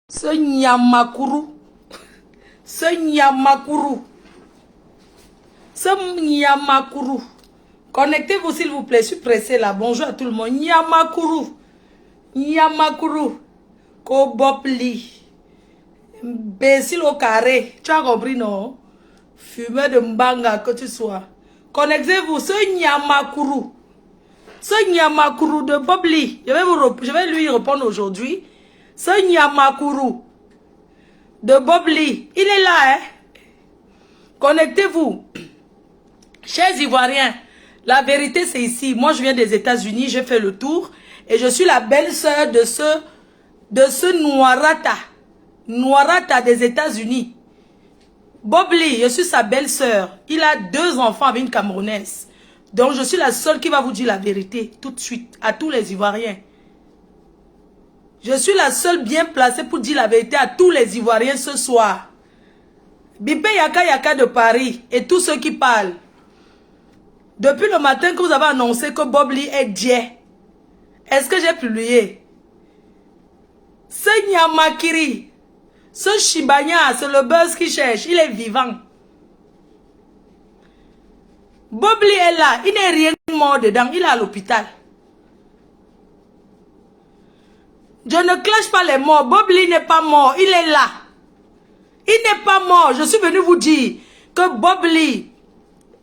Ce Nyamakuru. Ce Nyamakuru. Ce Nyamakuru. Connectez-vous s'il vous plaît. Je suis pressé là. Bonjour à tout le monde. Nyamakuru. Nyamakuru. Kobopli. Imbécile au carré. Tu as compris, non? Fumeur de mbanga que tu sois. Connectez-vous. Ce Nyamakuru. Ce Nyamakuru de Bobli. Je vais lui répondre aujourd'hui. Ce Nyamakuru de Bobli. Il est là, hein? Connectez-vous. Chers Ivoiriens, la vérité c'est ici. Moi je viens des États-Unis, j'ai fait le tour. Et je suis la belle-sœur de ce Noirata. Noirata des États-Unis. Bobli, je suis sa belle-sœur. Il a 2 enfants avec une Camerounaise. Donc je suis la seule qui va vous dire la vérité tout de suite à tous les Ivoiriens. Je suis la seule bien placée pour dire la vérité à tous les Ivoiriens ce soir. Bipé Yaka Yaka de Paris et tous ceux qui parlent. Depuis le matin que vous avez annoncé que Bobli est Dieu, est-ce que j'ai publié? Ce Nyamakiri, ce Shibanya, c'est le buzz qui cherche, il est vivant. Bobli est là, il n'est rien mort dedans, il est à l'hôpital. Je ne clash pas les morts, Bobli n'est pas mort, il est là. Il n'est pas mort, je suis venu vous dire que Bobli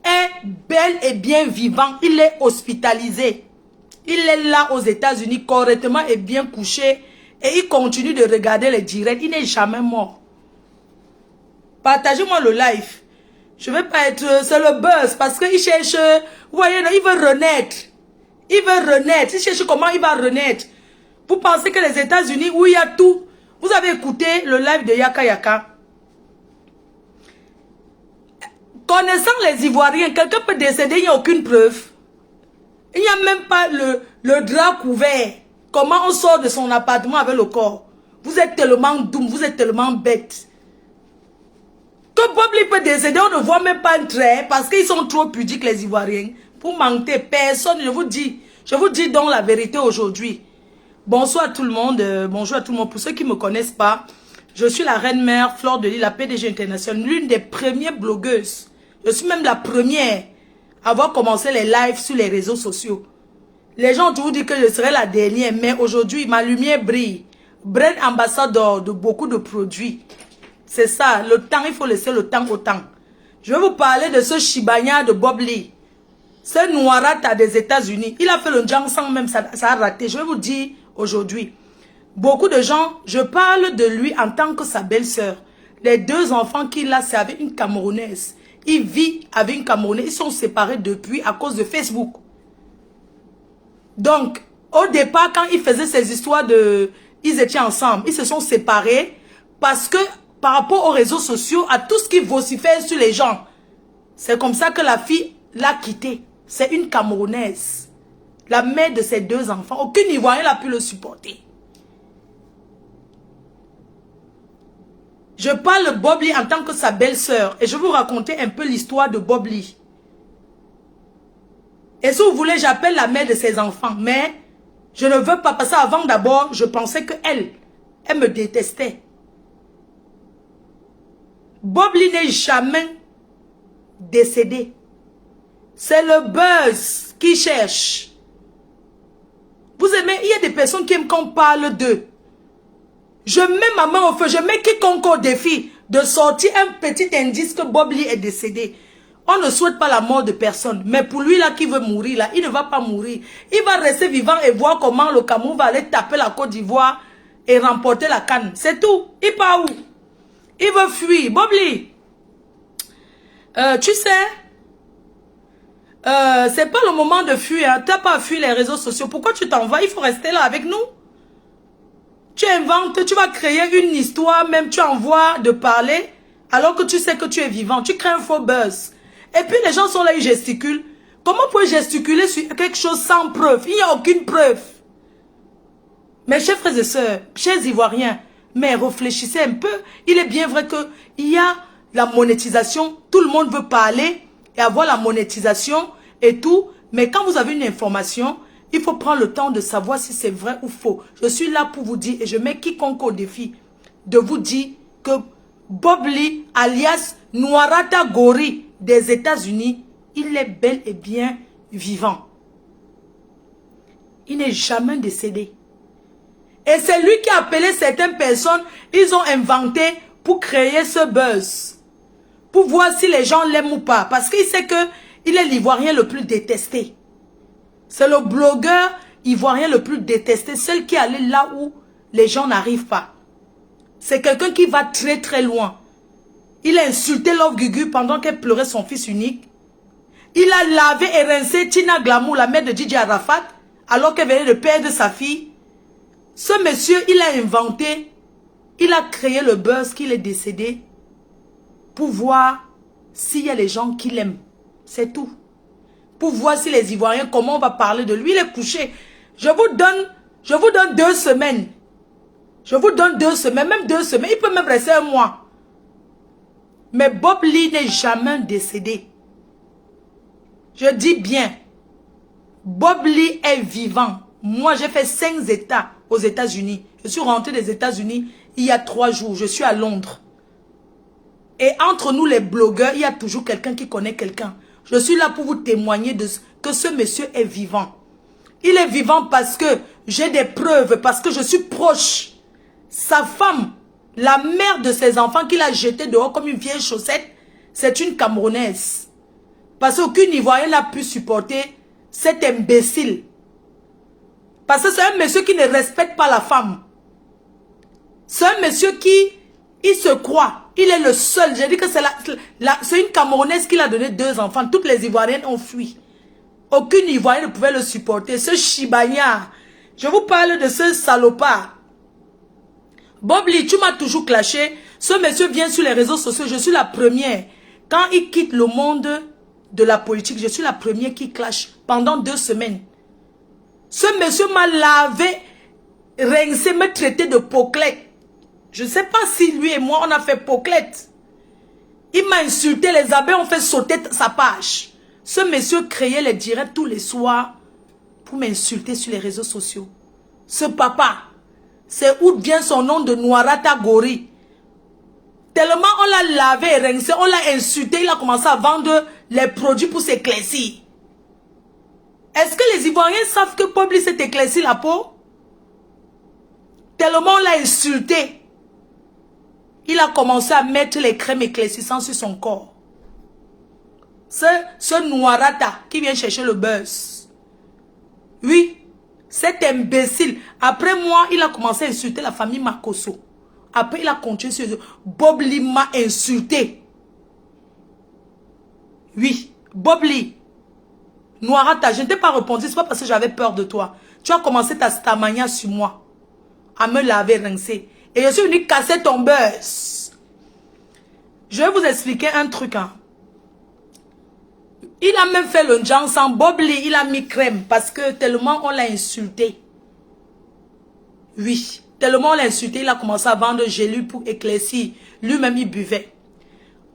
est bel et bien vivant, il est hospitalisé. Il est là aux États-Unis correctement et bien couché et il continue de regarder les directs, il n'est jamais mort. Partagez-moi le live. Je ne vais pas être... C'est le buzz parce qu'il cherche... Vous voyez, il veut renaître. Il veut renaître. Il cherche comment il va renaître. Vous pensez que les États-Unis, où il y a tout... Vous avez écouté le live de Yaka Yaka. Connaissant les Ivoiriens, quelqu'un peut décéder, il n'y a aucune preuve. Il n'y a même pas le drap couvert. Comment on sort de son appartement avec le corps? Vous êtes tellement doux, vous êtes tellement bête. Que Bobli peut décéder, on ne voit même pas un trait parce qu'ils sont trop pudiques les Ivoiriens. Pour mentir, personne, je vous dis donc la vérité aujourd'hui. Bonsoir à tout le monde, bonjour à tout le monde. Pour ceux qui ne me connaissent pas, je suis la reine-mère Fleur de Lys, la PDG internationale, l'une des premières blogueuses. Je suis même la première à avoir commencé les lives sur les réseaux sociaux. Les gens ont toujours dit que je serai la dernière, mais aujourd'hui, ma lumière brille. Brand ambassadeur de beaucoup de produits. C'est ça, le temps, il faut laisser le temps au temps. Je vais vous parler de ce Shibanya de Bobli. Ce Noirata des États-Unis. Il a fait le Jansang même, ça a raté. Je vais vous dire aujourd'hui. Beaucoup de gens, je parle de lui en tant que sa belle-sœur. Les 2 enfants qu'il a, c'est avec une Camerounaise. Il vit avec une Camerounaise. Ils sont séparés depuis à cause de Facebook. Donc, au départ, quand ils faisaient ces histoires de... Ils étaient ensemble. Ils se sont séparés parce que par rapport aux réseaux sociaux, à tout ce qui vocifère sur les gens. C'est comme ça que la fille l'a quitté. C'est une Camerounaise. La mère de ses 2 enfants. Aucun Ivoirien n'a pu le supporter. Je parle de Bobli en tant que sa belle-sœur. Et je vais vous raconter un peu l'histoire de Bobli. Et si vous voulez, j'appelle la mère de ses enfants. Mais je ne veux pas. Parce qu'avant d'abord, je pensais qu'elle me détestait. Bobli n'est jamais décédé. C'est le buzz qui cherche. Vous aimez, il y a des personnes qui aiment qu'on parle d'eux. Je mets ma main au feu, je mets quiconque au défi de sortir un petit indice que Bobli est décédé. On ne souhaite pas la mort de personne. Mais pour lui là qui veut mourir, là, il ne va pas mourir. Il va rester vivant et voir comment le Cameroun va aller taper la Côte d'Ivoire et remporter la CAN. C'est tout. Il part où? Il veut fuir. Bobli, tu sais, c'est pas le moment de fuir. Hein. Tu n'as pas à fuir les réseaux sociaux. Pourquoi tu t'en vas? Il faut rester là avec nous. Tu inventes, tu vas créer une histoire, même tu envoies de parler, alors que tu sais que tu es vivant. Tu crées un faux buzz. Et puis les gens sont là, ils gesticulent. Comment peut gesticuler sur quelque chose sans preuve? Il n'y a aucune preuve. Mes chers frères et sœurs, chers Ivoiriens, mais réfléchissez un peu. Il est bien vrai qu'il y a la monétisation. Tout le monde veut parler et avoir la monétisation et tout. Mais quand vous avez une information, il faut prendre le temps de savoir si c'est vrai ou faux. Je suis là pour vous dire et je mets quiconque au défi de vous dire que Bob Lee, alias Noirata Gori des États-Unis, il est bel et bien vivant. Il n'est jamais décédé. Et c'est lui qui a appelé certaines personnes, ils ont inventé pour créer ce buzz. Pour voir si les gens l'aiment ou pas. Parce qu'il sait qu'il est l'Ivoirien le plus détesté. C'est le blogueur ivoirien le plus détesté. Celui qui est allé là où les gens n'arrivent pas. C'est quelqu'un qui va très très loin. Il a insulté Love Gugu pendant qu'elle pleurait son fils unique. Il a lavé et rincé Tina Glamour, la mère de Didi Arafat, alors qu'elle venait de perdre sa fille. Ce monsieur, il a inventé, il a créé le buzz qu'il est décédé pour voir s'il y a les gens qui l'aiment. C'est tout. Pour voir si les Ivoiriens, comment on va parler de lui. Il est couché. Je vous donne 2 semaines. Je vous donne 2 semaines, même 2 semaines. Il peut même rester 1 mois. Mais Bob Lee n'est jamais décédé. Je dis bien, Bob Lee est vivant. Moi, j'ai fait 5 États aux États-Unis. Je suis rentré des États-Unis il y a 3 jours. Je suis à Londres. Et entre nous, les blogueurs, il y a toujours quelqu'un qui connaît quelqu'un. Je suis là pour vous témoigner que ce monsieur est vivant. Il est vivant parce que j'ai des preuves, parce que je suis proche. Sa femme, la mère de ses enfants qu'il a jeté dehors comme une vieille chaussette, c'est une Camerounaise. Parce qu'aucun Ivoirien n'a pu supporter cet imbécile. Parce que c'est un monsieur qui ne respecte pas la femme. C'est un monsieur qui, il se croit. Il est le seul. J'ai dit que c'est une Camerounaise qui a donné 2 enfants. Toutes les Ivoiriennes ont fui. Aucun Ivoirien ne pouvait le supporter. Ce chibagnard. Je vous parle de ce salopard. Bob Lee, tu m'as toujours clashé. Ce monsieur vient sur les réseaux sociaux. Je suis la première. Quand il quitte le monde de la politique, je suis la première qui clash pendant 2 semaines. Ce monsieur m'a lavé, rincé, me traité de poclette. Je ne sais pas si lui et moi, on a fait poclette. Il m'a insulté, les abeilles ont fait sauter sa page. Ce monsieur créait les directs tous les soirs pour m'insulter sur les réseaux sociaux. Ce papa, c'est où vient son nom de Noirata Gori. Tellement on l'a lavé et rincé, on l'a insulté, il a commencé à vendre les produits pour s'éclaircir. Est-ce que les Ivoiriens savent que Bob Lee s'est éclairci la peau? Tellement on l'a insulté. Il a commencé à mettre les crèmes éclaircissantes sur son corps. Ce Noirata qui vient chercher le buzz. Oui, cet imbécile. Après moi, il a commencé à insulter la famille Makosso. Après, il a continué sur... Bob Lee m'a insulté. Oui, Bob Lee. Noirata, je ne t'ai pas répondu. C'est pas parce que j'avais peur de toi. Tu as commencé ta stamania sur moi. À me laver, rincer. Et je suis venu casser ton buzz. Je vais vous expliquer un truc. Hein. Il a même fait le genre sans Bob Lee. Il a mis crème parce que tellement on l'a insulté. Oui. Tellement on l'a insulté, il a commencé à vendre gélule pour éclaircir. Lui-même, il buvait.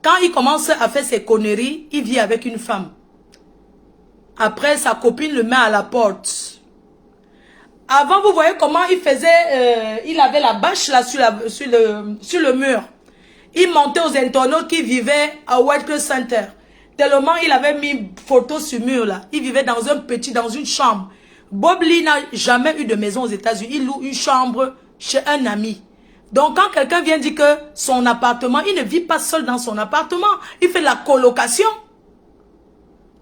Quand il commence à faire ses conneries, il vit avec une femme. Après, sa copine le met à la porte. Avant, vous voyez comment il faisait, il avait la bâche là sur le mur. Il montait aux internautes qui vivaient à World Center. Tellement il avait mis photo sur mur là. Il vivait dans une chambre. Bob Lee n'a jamais eu de maison aux États-Unis. Il loue une chambre chez un ami. Donc quand quelqu'un vient dire que son appartement, il ne vit pas seul dans son appartement. Il fait la colocation.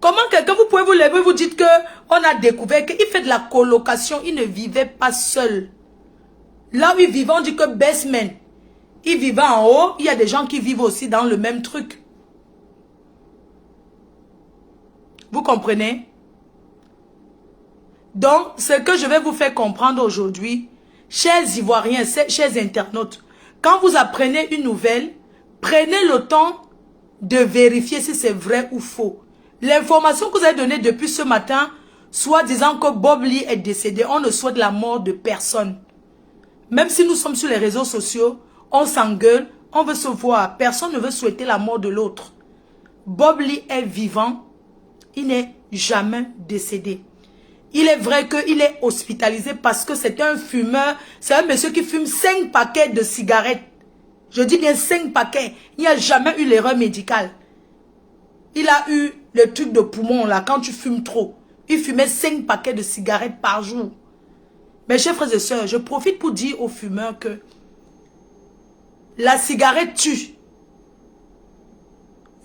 Comment quelqu'un, vous pouvez vous lever, vous dites que on a découvert qu'il fait de la colocation. Il ne vivait pas seul. Là où il vivait, on dit que basement. Il vivait en haut. Il y a des gens qui vivent aussi dans le même truc. Vous comprenez? Donc, ce que je vais vous faire comprendre aujourd'hui, chers Ivoiriens, chers internautes, quand vous apprenez une nouvelle, prenez le temps de vérifier si c'est vrai ou faux. L'information que vous avez donnée depuis ce matin, soit disant que Bob Lee est décédé, on ne souhaite la mort de personne. Même si nous sommes sur les réseaux sociaux, on s'engueule, on veut se voir. Personne ne veut souhaiter la mort de l'autre. Bob Lee est vivant, il n'est jamais décédé. Il est vrai qu'il est hospitalisé parce que c'est un fumeur, c'est un monsieur qui fume 5 paquets de cigarettes Je dis bien 5 paquets. Il n'y a jamais eu l'erreur médicale. Il a eu le truc de poumon là, quand tu fumes trop. Il fumait 5 paquets de cigarettes par jour. Mes chers frères et sœurs, je profite pour dire aux fumeurs que la cigarette tue.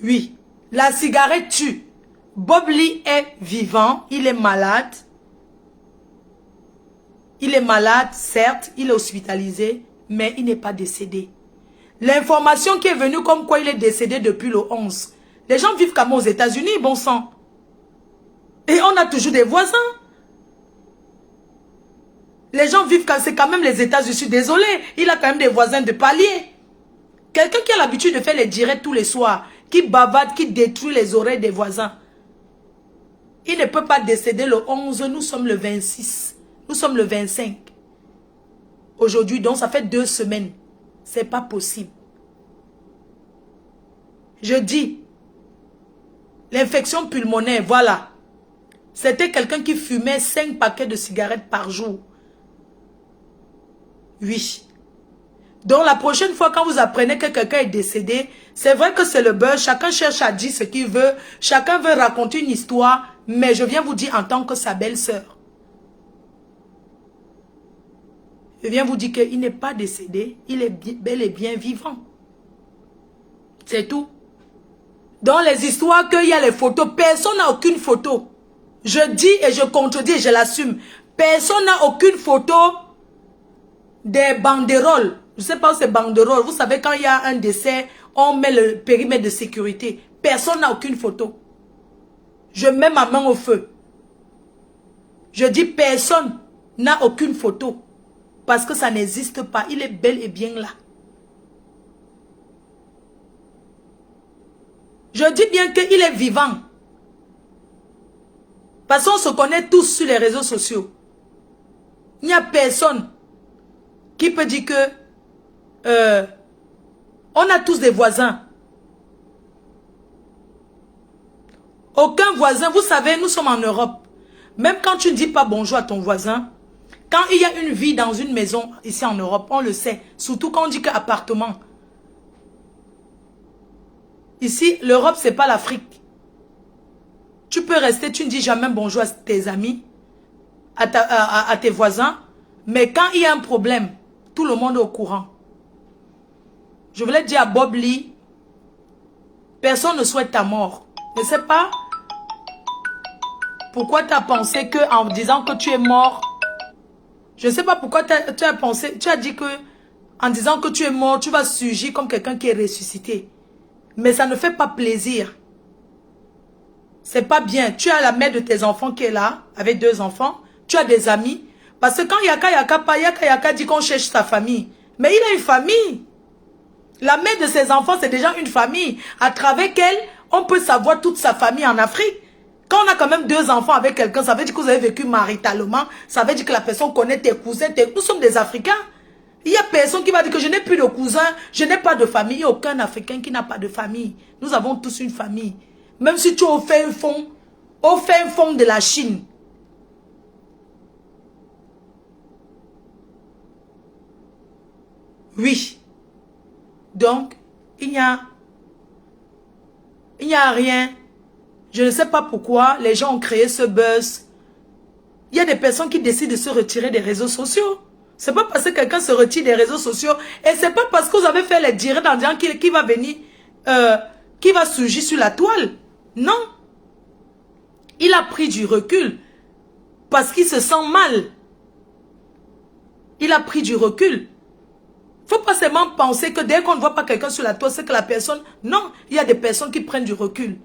Oui, la cigarette tue. Bob Lee est vivant, il est malade. Il est malade, certes, il est hospitalisé, mais il n'est pas décédé. L'information qui est venue comme quoi il est décédé depuis le 11. Les gens vivent comme aux États-Unis, bon sang. Et on a toujours des voisins. Les gens vivent comme c'est quand même les États-Unis. Je suis désolé, il a quand même des voisins de palier. Quelqu'un qui a l'habitude de faire les directs tous les soirs, qui bavade, qui détruit les oreilles des voisins. Il ne peut pas décéder le 11, nous sommes le 26. Nous sommes le 25. Aujourd'hui, donc ça fait 2 semaines. C'est pas possible. Je dis, l'infection pulmonaire, voilà. C'était quelqu'un qui fumait 5 paquets de cigarettes par jour. Oui. Donc la prochaine fois quand vous apprenez que quelqu'un est décédé, c'est vrai que c'est le buzz, chacun cherche à dire ce qu'il veut, chacun veut raconter une histoire, mais je viens vous dire en tant que sa belle-sœur. Je viens vous dire qu'il n'est pas décédé, il est bel et bien vivant. C'est tout. Dans les histoires qu'il y a les photos, personne n'a aucune photo. Je dis et je contredis et je l'assume. Personne n'a aucune photo des banderoles. Je ne sais pas où c'est banderoles. Vous savez, quand il y a un décès, on met le périmètre de sécurité. Personne n'a aucune photo. Je mets ma main au feu. Je dis personne n'a aucune photo. Parce que ça n'existe pas. Il est bel et bien là. Je dis bien qu'il est vivant. Parce qu'on se connaît tous sur les réseaux sociaux. Il n'y a personne qui peut dire que on a tous des voisins. Aucun voisin, vous savez, nous sommes en Europe. Même quand tu ne dis pas bonjour à ton voisin, quand il y a une vie dans une maison ici en Europe, on le sait. Surtout quand on dit que appartement. Ici, l'Europe, c'est pas l'Afrique. Tu peux rester, tu ne dis jamais bonjour à tes amis, à tes voisins. Mais quand il y a un problème, tout le monde est au courant. Je voulais dire à Bob Lee, personne ne souhaite ta mort. Je ne sais pas pourquoi tu as pensé qu'en disant que tu es mort, je ne sais pas pourquoi tu as pensé, tu as dit que en disant que tu es mort, tu vas surgir comme quelqu'un qui est ressuscité. Mais ça ne fait pas plaisir. C'est pas bien. Tu as la mère de tes enfants qui est là, avec 2 enfants. Tu as des amis. Parce que quand Yaka dit qu'on cherche sa famille. Mais il a une famille. La mère de ses enfants, c'est déjà une famille. À travers elle, on peut savoir toute sa famille en Afrique. Quand on a quand même 2 enfants avec quelqu'un, ça veut dire que vous avez vécu maritalement. Ça veut dire que la personne connaît tes cousins. Nous sommes des Africains. Il y a personne qui va dire que je n'ai plus de cousins, je n'ai pas de famille. Il n'y a aucun Africain qui n'a pas de famille. Nous avons tous une famille. Même si tu es au fin fond de la Chine. Oui. Donc, il n'y a rien. Je ne sais pas pourquoi les gens ont créé ce buzz. Il y a des personnes qui décident de se retirer des réseaux sociaux. C'est pas parce que quelqu'un se retire des réseaux sociaux. Et c'est pas parce que vous avez fait les directs en disant qui va venir, qui va surgir sur la toile. Non. Il a pris du recul. Parce qu'il se sent mal. Il a pris du recul. Il ne faut pas seulement penser que dès qu'on ne voit pas quelqu'un sur la toile, c'est que la personne... Non, il y a des personnes qui prennent du recul.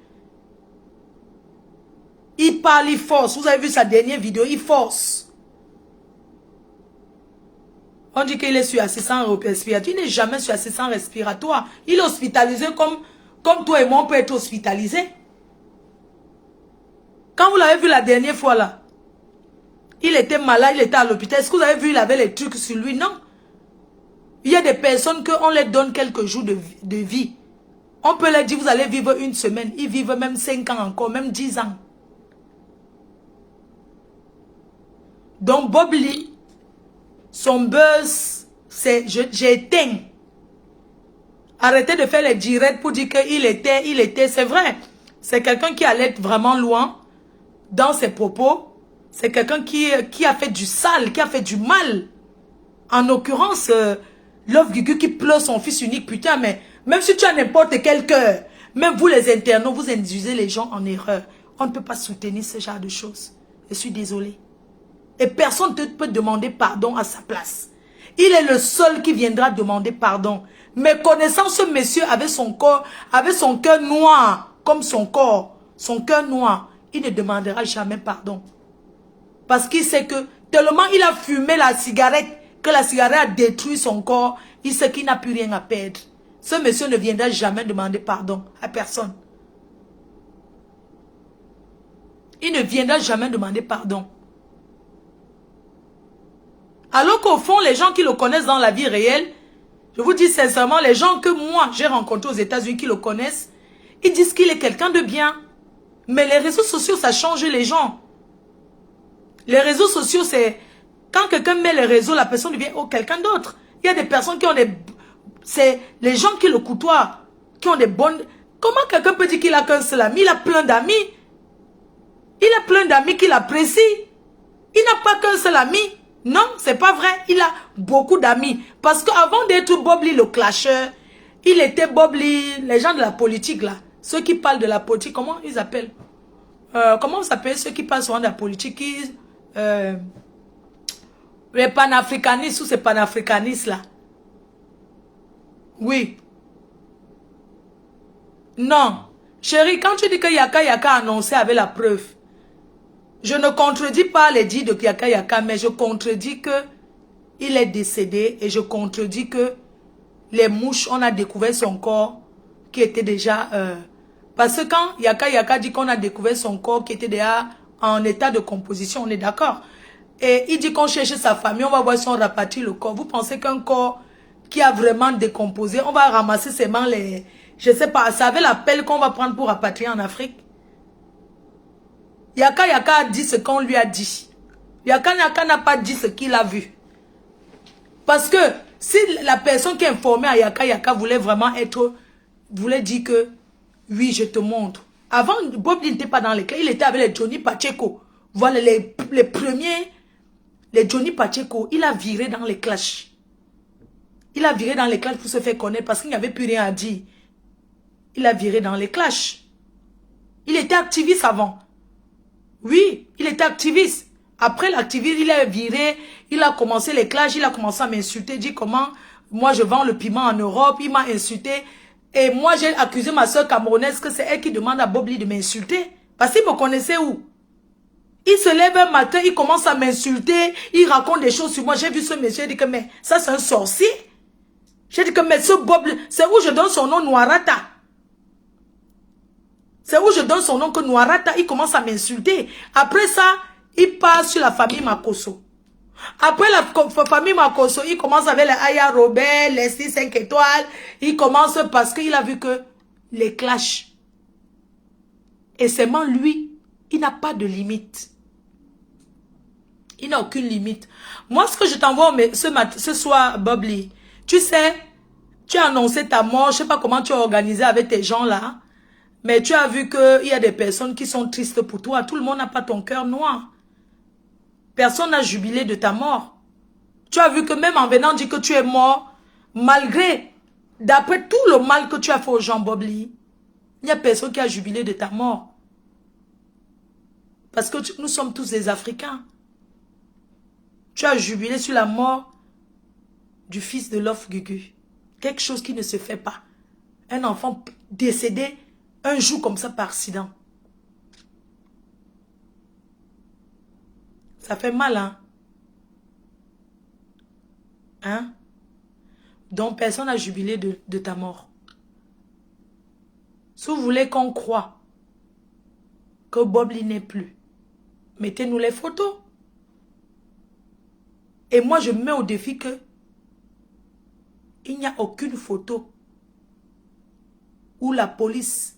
Il parle, il force. Vous avez vu sa dernière vidéo, il force. On dit qu'il est sur assistant respiratoire. Il n'est jamais sur assistant respiratoire. Il est hospitalisé comme toi et moi, on peut être hospitalisé. Quand vous l'avez vu la dernière fois là, il était malade, il était à l'hôpital. Est-ce que vous avez vu, il avait les trucs sur lui? Non. Il y a des personnes qu'on leur donne quelques jours de vie. On peut leur dire, vous allez vivre 1 semaine. Ils vivent même 5 ans encore, même 10 ans. Donc Bob Lee, son buzz, c'est j'ai éteint. Arrêtez de faire les directs pour dire qu'il était, c'est vrai. C'est quelqu'un qui allait vraiment loin dans ses propos. C'est quelqu'un qui a fait du sale, qui a fait du mal. En l'occurrence, Love Gugu qui pleure son fils unique, putain, mais même si tu as n'importe quel cœur, même vous les internautes, vous induisez les gens en erreur. On ne peut pas soutenir ce genre de choses. Je suis désolée. Et personne ne peut demander pardon à sa place. Il est le seul qui viendra demander pardon. Mais connaissant ce monsieur avec son corps, avec son cœur noir, comme son corps, son cœur noir, il ne demandera jamais pardon. Parce qu'il sait que tellement il a fumé la cigarette, que la cigarette a détruit son corps, il sait qu'il n'a plus rien à perdre. Ce monsieur ne viendra jamais demander pardon à personne. Il ne viendra jamais demander pardon. Alors qu'au fond, les gens qui le connaissent dans la vie réelle, je vous dis sincèrement, les gens que moi, j'ai rencontrés aux États-Unis qui le connaissent, ils disent qu'il est quelqu'un de bien. Mais les réseaux sociaux, ça change les gens. Les réseaux sociaux, c'est... Quand quelqu'un met les réseaux, la personne devient quelqu'un d'autre. Il y a des personnes qui ont des... C'est les gens qui le côtoient, qui ont des bonnes... Comment quelqu'un peut dire qu'il a qu'un seul ami? Il a plein d'amis. Il a plein d'amis qui l'apprécient. Il n'a pas qu'un seul ami. Non, c'est pas vrai. Il a beaucoup d'amis. Parce qu'avant d'être Bob Lee le clasheur, il était Bob Lee, les gens de la politique là. Ceux qui parlent de la politique, comment ils appellent? Comment ça s'appelle ceux qui parlent souvent de la politique? Les panafricanistes ou ces panafricanistes là. Oui. Non. Chérie, quand tu dis que Yaka Yaka a annoncé avec la preuve, je ne contredis pas les dits de Yaka Yaka, mais je contredis que il est décédé et je contredis que les mouches, on a découvert son corps qui était déjà... parce que quand Yaka Yaka dit qu'on a découvert son corps qui était déjà en état de composition, on est d'accord. Et il dit qu'on cherche sa famille, on va voir si on rapatrie le corps. Vous pensez qu'un corps qui a vraiment décomposé, on va ramasser seulement les... Je sais pas, ça avait la pelle qu'on va prendre pour rapatrier en Afrique. Yaka Yaka a dit ce qu'on lui a dit. Yaka Yaka n'a pas dit ce qu'il a vu. Parce que si la personne qui est informée à Yaka Yaka voulait vraiment être... voulait dire que, oui, je te montre. Avant, Bob n'était pas dans les clés, il était avec les Johnny Pacheco. Voilà les premiers, les Johnny Pacheco, il a viré dans les clashs. Il a viré dans les clashs pour se faire connaître parce qu'il n'y avait plus rien à dire. Il a viré dans les clashs. Il était activiste avant. Oui, il était activiste. Après l'activiste, il a viré, il a commencé les clashs, il a commencé à m'insulter, dit comment moi je vends le piment en Europe, il m'a insulté. Et moi j'ai accusé ma soeur camerounaise que c'est elle qui demande à Bob Lee de m'insulter. Parce qu'il me connaissait où? Il se lève un matin, il commence à m'insulter, il raconte des choses sur moi. J'ai vu ce monsieur, il dit que mais ça c'est un sorcier. J'ai dit que mais ce Bob Lee, c'est où je donne son nom Noirata. C'est où je donne son nom que Noirata, il commence à m'insulter. Après ça, il passe sur la famille Makosso. Après la famille Makosso, il commence avec les Aya Robert, les 5 étoiles. Il commence parce qu'il a vu que les clashs. Et seulement lui, il n'a pas de limite. Il n'a aucune limite. Moi, ce que je t'envoie ce soir, Bob Lee, tu sais, tu as annoncé ta mort, je ne sais pas comment tu as organisé avec tes gens là. Mais tu as vu qu'il y a des personnes qui sont tristes pour toi. Tout le monde n'a pas ton cœur noir. Personne n'a jubilé de ta mort. Tu as vu que même en venant dire que tu es mort, malgré, d'après tout le mal que tu as fait aux gens, Bob Lee, il n'y a personne qui a jubilé de ta mort. Parce que nous sommes tous des Africains. Tu as jubilé sur la mort du fils de Love Gugu. Quelque chose qui ne se fait pas. Un enfant décédé un jour comme ça par accident. Ça fait mal, hein? Hein? Donc, personne n'a jubilé de ta mort. Si vous voulez qu'on croie que Bob Lee n'est plus, mettez-nous les photos. Et moi, je mets au défi que il n'y a aucune photo où la police,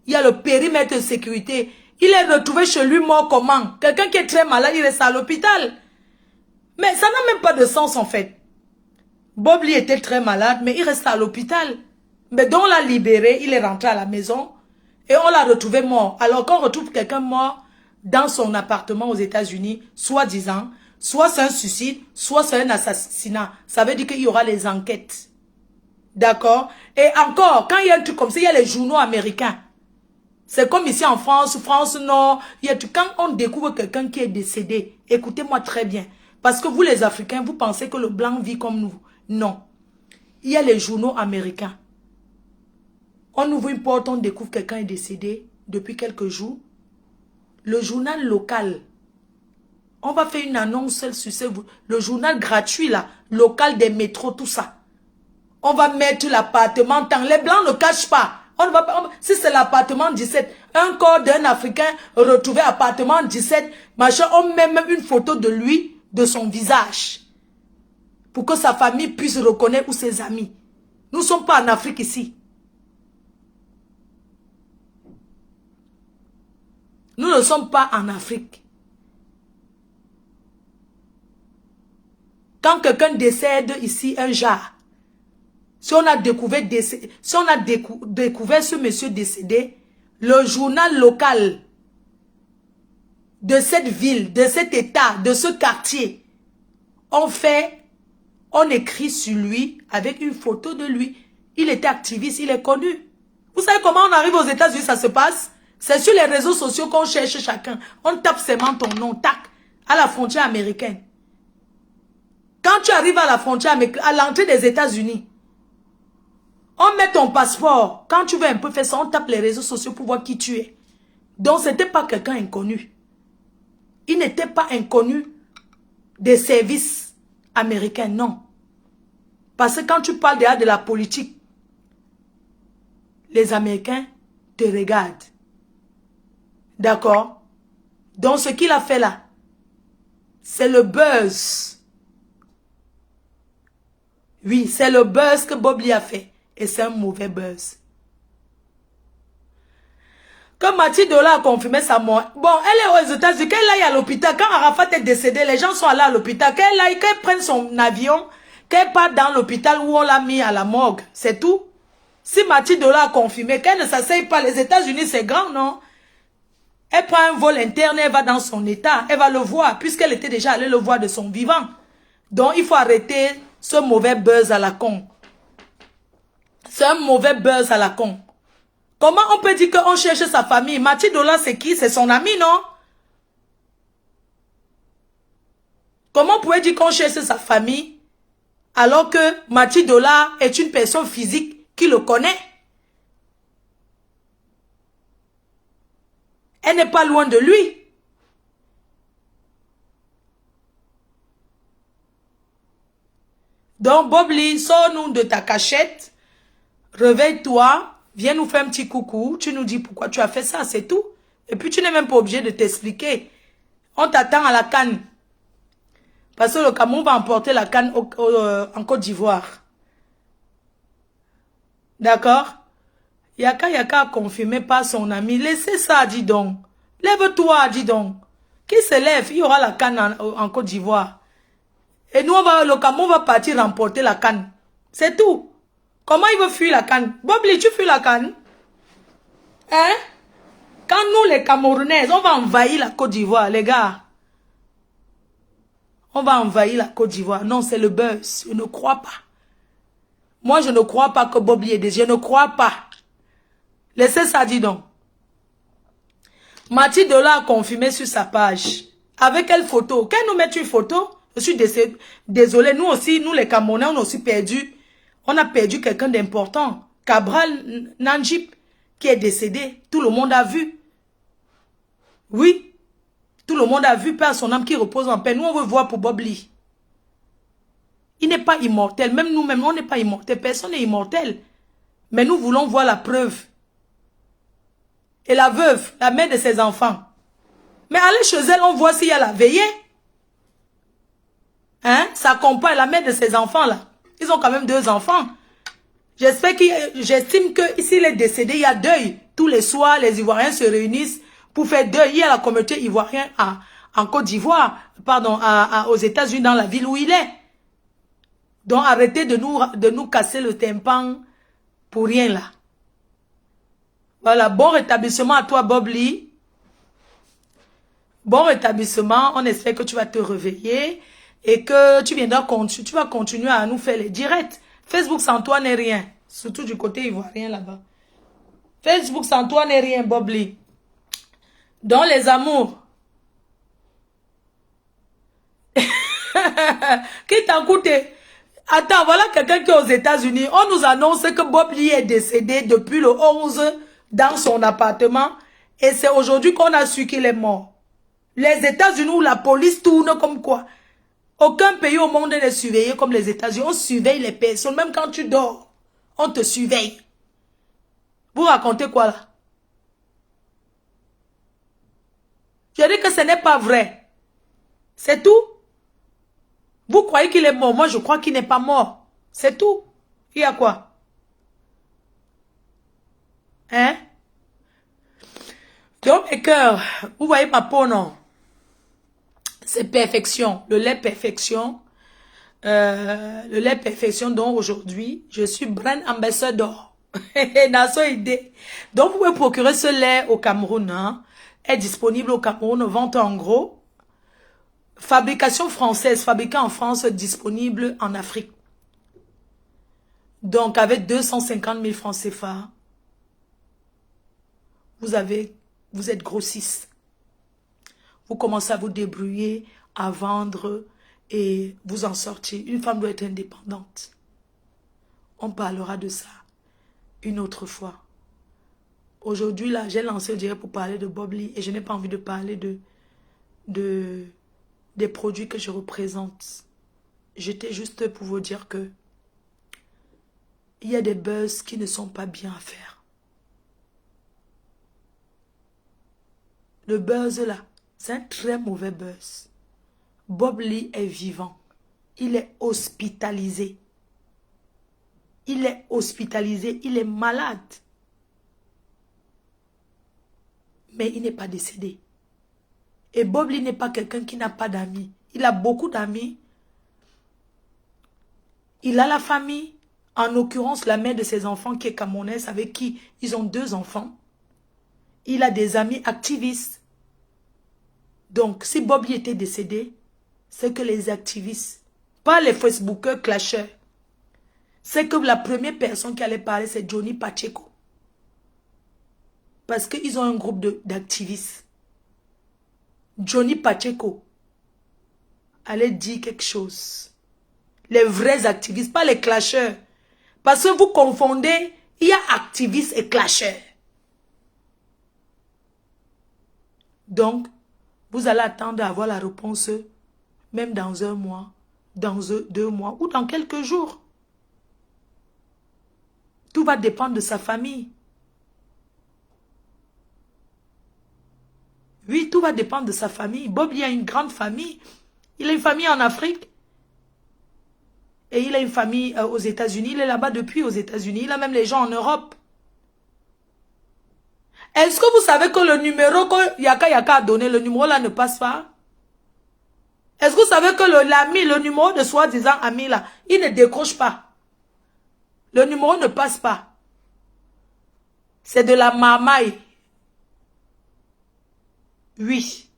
il y a le périmètre de sécurité. Il est retrouvé chez lui mort comment? Quelqu'un qui est très malade, il reste à l'hôpital. Mais ça n'a même pas de sens en fait. Bob Lee était très malade, mais il reste à l'hôpital. Mais donc on l'a libéré, il est rentré à la maison et on l'a retrouvé mort. Alors qu'on retrouve quelqu'un mort dans son appartement aux États-Unis, soi-disant, soit c'est un suicide, soit c'est un assassinat. Ça veut dire qu'il y aura les enquêtes. D'accord? Et encore, quand il y a un truc comme ça, il y a les journaux américains. C'est comme ici en France, France Nord. Quand on découvre quelqu'un qui est décédé, écoutez-moi très bien. Parce que vous les Africains, vous pensez que le blanc vit comme nous. Non. Il y a les journaux américains. On ouvre une porte, on découvre quelqu'un est décédé depuis quelques jours. Le journal local, on va faire une annonce sur le journal gratuit là, local des métros, tout ça. On va mettre l'appartement, les blancs ne cachent pas. Si c'est l'appartement 17, un corps d'un Africain retrouvé appartement 17, machin, on met même une photo de lui, de son visage. Pour que sa famille puisse reconnaître ou ses amis. Nous ne sommes pas en Afrique ici. Nous ne sommes pas en Afrique. Quand quelqu'un décède ici, un jar, si on a découvert ce monsieur décédé, le journal local de cette ville, de cet état, de ce quartier, on écrit sur lui avec une photo de lui. Il était activiste, il est connu. Vous savez comment on arrive aux États-Unis, ça se passe? C'est sur les réseaux sociaux qu'on cherche chacun. On tape seulement ton nom, tac, à la frontière américaine. Quand tu arrives à la frontière américaine, à l'entrée des États-Unis, on met ton passeport. Quand tu veux un peu faire ça, on tape les réseaux sociaux pour voir qui tu es. Donc, ce n'était pas quelqu'un inconnu. Il n'était pas inconnu des services américains, non. Parce que quand tu parles déjà de la politique, les Américains te regardent. D'accord? Donc, ce qu'il a fait là, c'est le buzz. Oui, c'est le buzz que Bob Lee a fait. Et c'est un mauvais buzz. Quand Mathilde Ola a confirmé sa mort, bon, elle est aux États-Unis, qu'elle aille à l'hôpital, quand Arafat est décédé, les gens sont allés à l'hôpital, qu'elle prenne son avion, qu'elle parte dans l'hôpital où on l'a mis à la morgue, c'est tout. Si Mathilde Ola a confirmé qu'elle ne s'asseye pas, les États-Unis c'est grand, non? Elle prend un vol interne, elle va dans son état, elle va le voir, puisqu'elle était déjà allée le voir de son vivant. Donc il faut arrêter ce mauvais buzz à la con. C'est un mauvais buzz à la con. Comment on peut dire qu'on cherche sa famille? Mathilde Ola, c'est qui? C'est son ami, non? Comment on pourrait dire qu'on cherche sa famille alors que Mathilde Ola est une personne physique qui le connaît? Elle n'est pas loin de lui. Donc, Bob Lee, sors-nous de ta cachette. Réveille-toi. Viens nous faire un petit coucou. Tu nous dis pourquoi tu as fait ça, c'est tout. Et puis, tu n'es même pas obligé de t'expliquer. On t'attend à la CAN. Parce que le Cameroun va emporter la CAN en Côte d'Ivoire. D'accord? Yaka a confirmé par son ami. Laissez ça, dis donc. Lève-toi, dis donc. Qui se lève? Il y aura la CAN en Côte d'Ivoire. Et nous, le Cameroun va partir remporter la CAN. C'est tout. Comment il veut fuir la CAN? Bob Lee, tu fuis la CAN? Hein? Quand nous, les Camerounais, on va envahir la Côte d'Ivoire, les gars. On va envahir la Côte d'Ivoire. Non, c'est le buzz. Je ne crois pas. Moi, je ne crois pas que Bob Lee est décédé. Je ne crois pas. Laissez ça, dis donc. Mathilde Ola a confirmé sur sa page. Avec quelle photo? Qu'elle nous mette une photo? Je suis désolé. Nous aussi, nous les Camerounais, on a aussi perdu. On a perdu quelqu'un d'important. Cabral Nanjip, qui est décédé. Tout le monde a vu. Oui. Tout le monde a vu, Père son âme qui repose en paix. Nous, on veut voir pour Bob Lee. Il n'est pas immortel. Même nous-mêmes, on n'est pas immortel. Personne n'est immortel. Mais nous voulons voir la preuve. Et la veuve, la mère de ses enfants. Mais allez chez elle, on voit s'il y a la veillée. Hein? Sa compagne, la mère de ses enfants, là. Ils ont quand même 2 enfants. J'estime que s'il est décédé, il y a deuil. Tous les soirs, les Ivoiriens se réunissent pour faire deuil. Il y a la communauté ivoirienne en Côte d'Ivoire, pardon, aux États-Unis, dans la ville où il est. Donc arrêtez de nous casser le tympan Pour rien là. Voilà, bon rétablissement à toi, Bob Lee. Bon rétablissement. On espère que tu vas te réveiller et que tu vas continuer à nous faire les directs. Facebook sans toi n'est rien. Surtout du côté ivoirien là-bas. Facebook sans toi n'est rien, Bob Lee. Dans les amours. Qui t'a coûté? Attends, voilà quelqu'un qui est aux États-Unis. On nous annonce que Bob Lee est décédé depuis le 11 dans son appartement. Et c'est aujourd'hui qu'on a su qu'il est mort. Les États-Unis où la police tourne comme quoi. Aucun pays au monde n'est surveillé comme les États-Unis. On surveille les personnes. Même quand tu dors, on te surveille. Vous racontez quoi là? Je dis que ce n'est pas vrai. C'est tout. Vous croyez qu'il est mort? Moi, je crois qu'il n'est pas mort. C'est tout. Il y a quoi? Hein? Donc, mes cœurs, vous voyez ma peau, non? C'est perfection. Le lait perfection. Le lait perfection, donc aujourd'hui, je suis brand ambassador. Naso idée. Donc, vous pouvez procurer ce lait au Cameroun. Hein? Est disponible au Cameroun, vente en gros. Fabrication française, fabriquée en France, disponible en Afrique. Donc, avec 250 000 francs CFA, vous êtes grossiste. Vous commencez à vous débrouiller, à vendre et vous en sortir. Une femme doit être indépendante. On parlera de ça une autre fois. Aujourd'hui, là, j'ai lancé le direct pour parler de Bob Lee et je n'ai pas envie de parler des produits que je représente. J'étais juste pour vous dire que il y a des buzz qui ne sont pas bien à faire. Le buzz là, c'est un très mauvais buzz. Bob Lee est vivant. Il est hospitalisé. Il est hospitalisé. Il est malade. Mais il n'est pas décédé. Et Bob Lee n'est pas quelqu'un qui n'a pas d'amis. Il a beaucoup d'amis. Il a la famille. En l'occurrence, la mère de ses enfants qui est camerounaise, avec qui ils ont 2 enfants. Il a des amis activistes. Donc, si Bob Lee était décédé, c'est que les activistes, pas les Facebookers clasheurs, c'est que la première personne qui allait parler, c'est Johnny Pacheco. Parce qu'ils ont un groupe d'activistes. Johnny Pacheco allait dire quelque chose. Les vrais activistes, pas les clasheurs. Parce que vous confondez, il y a activistes et clasheurs. Donc, vous allez attendre à avoir la réponse, même dans 1 mois, dans 2 mois ou dans quelques jours. Tout va dépendre de sa famille. Oui, tout va dépendre de sa famille. Bob, il a une grande famille. Il a une famille en Afrique. Et il a une famille aux États-Unis. Il est là-bas depuis aux États-Unis. Il a même les gens en Europe. Est-ce que vous savez que le numéro que Yaka Yaka a donné, le numéro là ne passe pas? Est-ce que vous savez que l'ami, le numéro de soi-disant ami là, il ne décroche pas? Le numéro ne passe pas. C'est de la marmaille. Oui.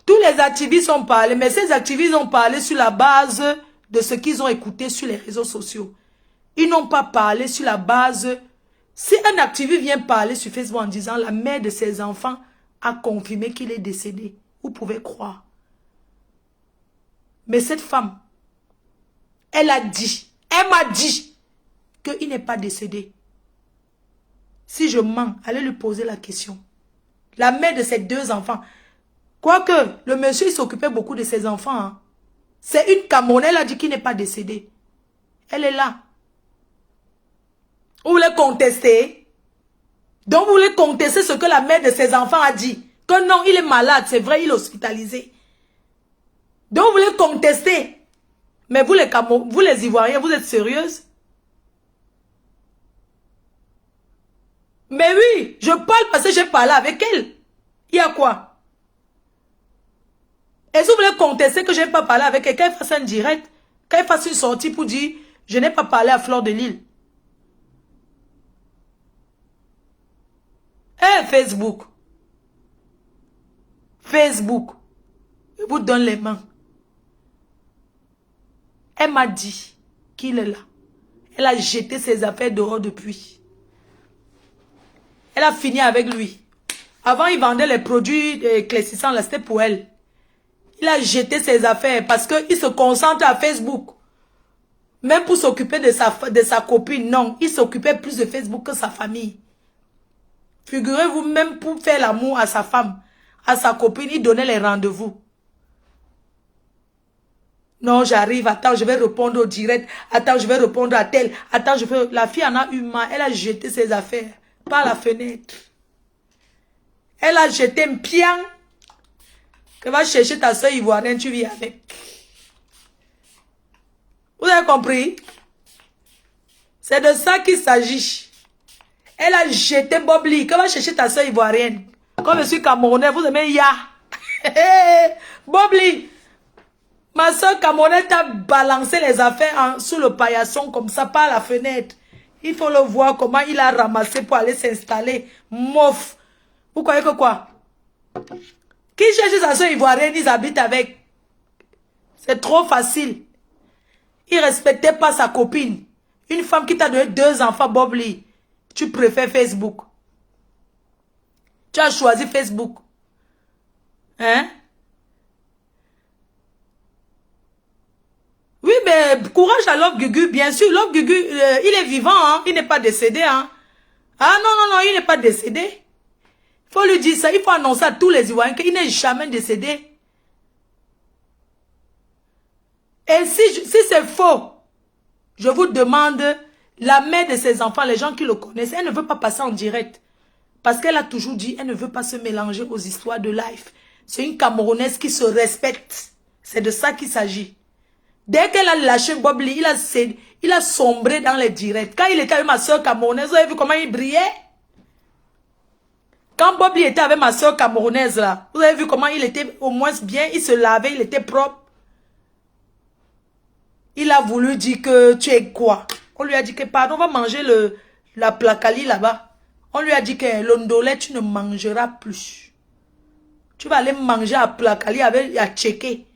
Tous les activistes ont parlé, mais ces activistes ont parlé sur la base de ce qu'ils ont écouté sur les réseaux sociaux. Ils n'ont pas parlé sur la base... Si un activiste vient parler sur Facebook en disant la mère de ses enfants a confirmé qu'il est décédé, vous pouvez croire. Mais cette femme, elle m'a dit qu'il n'est pas décédé. Si je mens, allez lui poser la question. La mère de ses 2 enfants... Quoique, le monsieur s'occupait beaucoup de ses enfants. Hein. C'est une Camerounaise, elle a dit qu'il n'est pas décédé. Elle est là. Vous voulez contester? Donc vous voulez contester ce que la mère de ses enfants a dit. Que non, il est malade, c'est vrai, il est hospitalisé. Donc vous voulez contester. Mais vous les Ivoiriens, vous êtes sérieuses? Mais oui, je parle parce que j'ai parlé avec elle. Il y a quoi? Est-ce que vous voulez contester que je n'ai pas parlé avec elle, qu'elle fasse un direct, qu'elle fasse une sortie pour dire Je n'ai pas parlé à Fleur de Lille. Eh, Facebook. Facebook. Je vous donne les mains. Elle m'a dit qu'il est là. Elle a jeté ses affaires dehors depuis. Elle a fini avec lui. Avant, il vendait les produits éclaircissants, là, c'était pour elle. Il a jeté ses affaires parce qu'il se concentre à Facebook. Même pour s'occuper de sa copine, non. Il s'occupait plus de Facebook que sa famille. Figurez-vous, même pour faire l'amour à sa femme, à sa copine, il donnait les rendez-vous. Non, j'arrive, attends, je vais répondre au direct. Attends, je vais répondre à tel. Attends, je vais... La fille en a eu marre. Elle a jeté ses affaires par la fenêtre. Elle a jeté un pian. Que va chercher ta soeur ivoirienne, tu vis avec. Vous avez compris? C'est de ça qu'il s'agit. Elle a jeté Bob Lee. Que va chercher ta soeur ivoirienne? Comme je suis camerounais, vous aimez Ya. Bob Lee. Ma soeur camerounaise t'a balancé les affaires sous le paillasson comme ça par la fenêtre. Il faut le voir comment il a ramassé pour aller s'installer. Mof. Vous croyez que quoi? Qui cherche sa soeur ivoirienne, ils habitent avec. C'est trop facile. Il ne respectait pas sa copine. Une femme qui t'a donné 2 enfants, Bob Lee. Tu préfères Facebook. Tu as choisi Facebook. Hein? Oui, mais courage à Love Gugu, bien sûr. Love Gugu, il est vivant, hein? Il n'est pas décédé. Hein? Ah non, non, non, il n'est pas décédé. Il faut lui dire ça. Il faut annoncer à tous les Ivoiriens qu'il n'est jamais décédé. Et si c'est faux, je vous demande, la mère de ses enfants, les gens qui le connaissent, elle ne veut pas passer en direct. Parce qu'elle a toujours dit, elle ne veut pas se mélanger aux histoires de life. C'est une Camerounaise qui se respecte. C'est de ça qu'il s'agit. Dès qu'elle a lâché Bob Lee, il a sombré dans les directs. Quand il était avec ma soeur camerounaise, vous avez vu comment il brillait? Quand Bob Lee était avec ma soeur camerounaise, là, vous avez vu comment il était au moins bien, il se lavait, il était propre. Il a voulu dire que tu es quoi? On lui a dit que, pardon, on va manger la placali là-bas. On lui a dit que l'ondolé, tu ne mangeras plus. Tu vas aller manger à placali avec à Tchéké.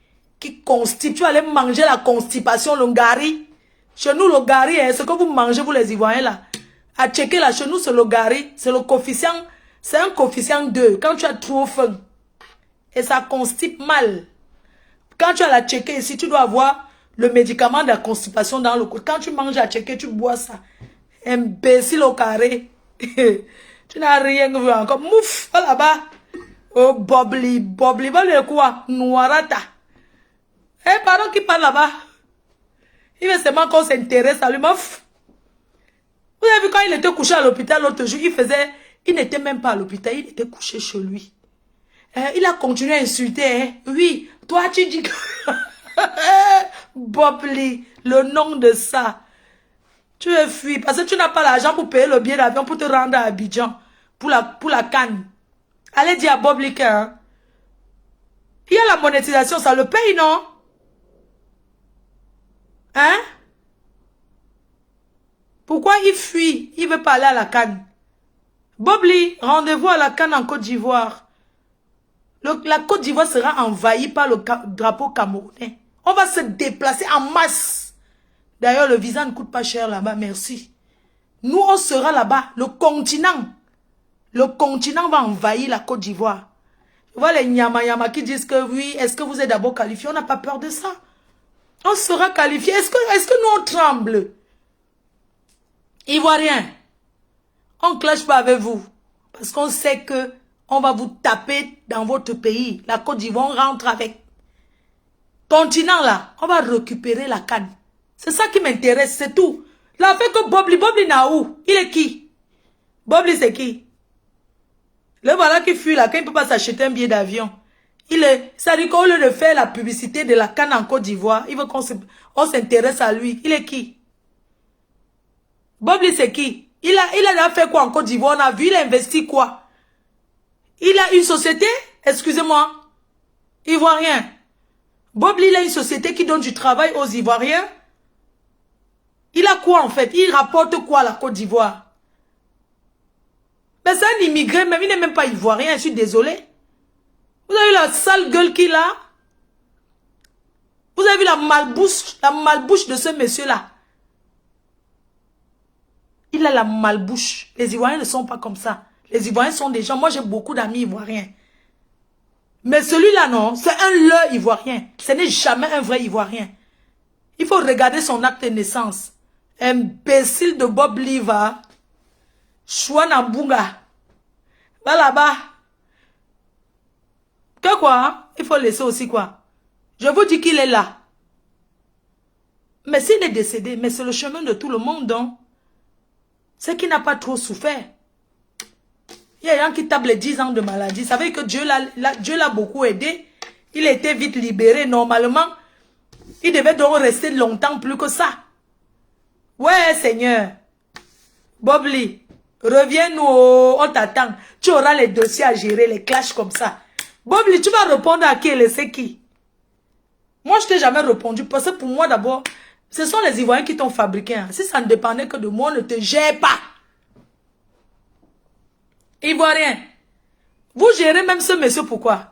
Qui constipe, tu vas aller manger la constipation, le gari. Chez nous, le gari, hein, ce que vous mangez, vous les Ivoiriens là. À checker là, chez nous, c'est le gari. C'est le coefficient, c'est un coefficient 2. Quand tu as trop faim. Et ça constipe mal. Quand tu as la checker ici, tu dois avoir le médicament de la constipation dans le corps. Quand tu manges à checker, tu bois ça. Imbécile au carré. Tu n'as rien vu encore. Mouf, là-bas. Oh, Bobli, Bobli, quoi? Noirata. Eh, pardon, qui parle là-bas? Il veut seulement qu'on s'intéresse à lui. Vous avez vu quand il était couché à l'hôpital l'autre jour, il n'était même pas à l'hôpital, il était couché chez lui. Il a continué à insulter. Hein. Oui, toi tu dis que... Bob Lee, le nom de ça. Tu es fui parce que tu n'as pas l'argent pour payer le billet d'avion pour te rendre à Abidjan. Pour la canne. Allez dire à Bob Lee que... Hein. Il y a la monétisation, ça le paye, non? Hein? Pourquoi il fuit? Il veut pas aller à la Cannes. Bob Lee, rendez-vous à la Cannes en Côte d'Ivoire. La Côte d'Ivoire sera envahie par le drapeau camerounais. On va se déplacer en masse. D'ailleurs, le visa ne coûte pas cher là-bas, merci. Nous, on sera là-bas. Le continent va envahir la Côte d'Ivoire. Je vois les nyama qui disent que oui, est-ce que vous êtes d'abord qualifié? On n'a pas peur de ça. On sera qualifié. Est-ce que nous on tremble? Ivoiriens, on ne clash pas avec vous. Parce qu'on sait que on va vous taper dans votre pays. La Côte d'Ivoire, on rentre avec. Continent là, on va récupérer la canne. C'est ça qui m'intéresse, c'est tout. Là, fait que Bob Lee n'a où? Il est qui? Bob Lee c'est qui? Le voilà qui fuit là, quand il ne peut pas s'acheter un billet d'avion. Ça dit qu'au lieu de faire la publicité de la canne en Côte d'Ivoire, il veut qu'on s'intéresse à lui. Il est qui? Bob Lee c'est qui? Il a déjà fait quoi en Côte d'Ivoire? On a vu, il a investi quoi? Il a une société? Excusez-moi. Ivoirien. Bob Lee a une société qui donne du travail aux Ivoiriens. quoi en fait? Il rapporte quoi à la Côte d'Ivoire? Mais c'est un immigré, même il n'est même pas ivoirien, je suis désolé. Vous avez vu la sale gueule qu'il a? Vous avez vu la malbouche de ce monsieur-là? Il a la malbouche. Les Ivoiriens ne sont pas comme ça. Les Ivoiriens sont des gens, moi j'ai beaucoup d'amis ivoiriens. Mais celui-là non, c'est un leurre ivoirien. Ce n'est jamais un vrai ivoirien. Il faut regarder son acte de naissance. Imbécile de Bob Liva. Chouana Bunga. Va là-bas. Que quoi? Il faut laisser aussi quoi? Je vous dis qu'il est là. Mais s'il est décédé, mais c'est le chemin de tout le monde, donc. C'est qu'il n'a pas trop souffert. Il y a des gens qui tapent les 10 ans de maladie. Vous savez que Dieu l'a beaucoup aidé. Il a été vite libéré. Normalement, il devait donc rester longtemps plus que ça. Ouais, Seigneur. Bob Lee, reviens-nous, on t'attend. Tu auras les dossiers à gérer, les clashs comme ça. Bob Lee, tu vas répondre à qui et laisser qui? Moi, je t'ai jamais répondu parce que pour moi, d'abord, ce sont les Ivoiriens qui t'ont fabriqué. Hein. Si ça ne dépendait que de moi, on ne te gère pas. Ivoirien, vous gérez même ce monsieur, pourquoi?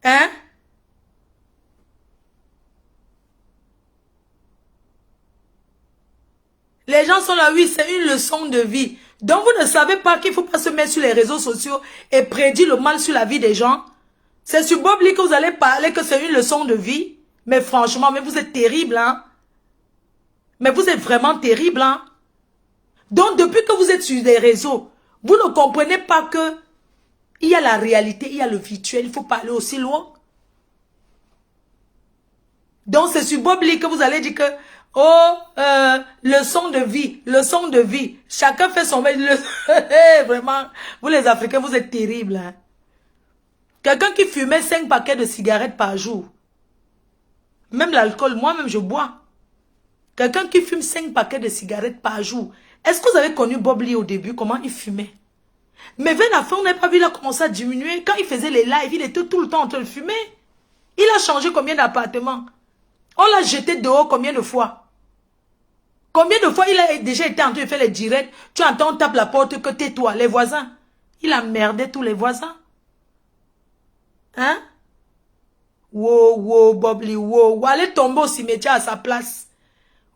Hein? Les gens sont là, oui, c'est une leçon de vie. Donc vous ne savez pas qu'il ne faut pas se mettre sur les réseaux sociaux et prédire le mal sur la vie des gens. C'est sur Bob Lee que vous allez parler que c'est une leçon de vie. Mais franchement, mais vous êtes terrible, hein? Mais vous êtes vraiment terrible, hein? Donc depuis que vous êtes sur les réseaux, vous ne comprenez pas que il y a la réalité, il y a le virtuel, il faut pas aller aussi loin. Donc c'est sur Bob Lee que vous allez dire que oh, leçon de vie, leçon de vie. Chacun fait son... Vraiment, vous les Africains, vous êtes terribles. Hein? Quelqu'un qui fumait 5 paquets de cigarettes par jour. Même l'alcool, moi-même je bois. Quelqu'un qui fume 5 paquets de cigarettes par jour. Est-ce que vous avez connu Bob Lee au début, comment il fumait? Mais vers la fin, on n'a pas vu, il a commencé à diminuer. Quand il faisait les lives, il était tout le temps en train de fumer. Il a changé combien d'appartements? On l'a jeté dehors combien de fois? Combien de fois il a déjà été en train de faire les directs? Tu entends, on tape la porte, que tais-toi, les voisins. Il a merdé tous les voisins. Hein? Wow, wow, Bob Lee, wow. Allez tomber au cimetière à sa place.